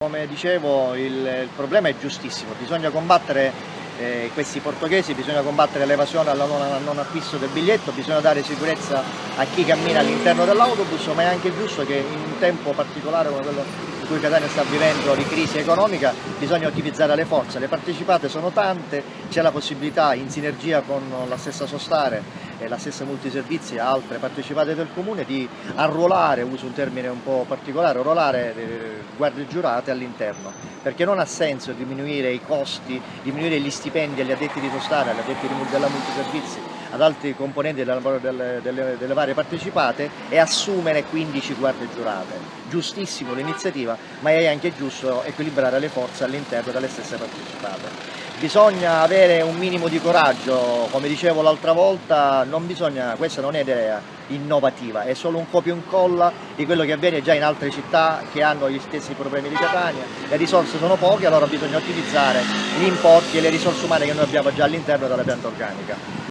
Come dicevo, il problema è giustissimo, bisogna combattere questi portoghesi, bisogna combattere l'evasione al non acquisto del biglietto, bisogna dare sicurezza a chi cammina all'interno dell'autobus, ma è anche giusto che in un tempo particolare come quello in cui Catania sta vivendo di crisi economica bisogna ottimizzare le forze. Le partecipate sono tante, c'è la possibilità in sinergia con la stessa Sostare e la stessa Multiservizi e altre partecipate del Comune di arruolare, uso un termine un po' particolare, arruolare guardie giurate all'interno, perché non ha senso diminuire i costi, diminuire gli stipendi agli addetti di Sostare, agli addetti della Multiservizi, ad altri componenti delle varie partecipate e assumere 15 guardie giurate. Giustissimo l'iniziativa, ma è anche giusto equilibrare le forze all'interno delle stesse partecipate. Bisogna avere un minimo di coraggio, come dicevo l'altra volta, questa non è idea innovativa, è solo un copia e incolla di quello che avviene già in altre città che hanno gli stessi problemi di Catania. Le risorse sono poche, allora bisogna ottimizzare gli importi e le risorse umane che noi abbiamo già all'interno della pianta organica.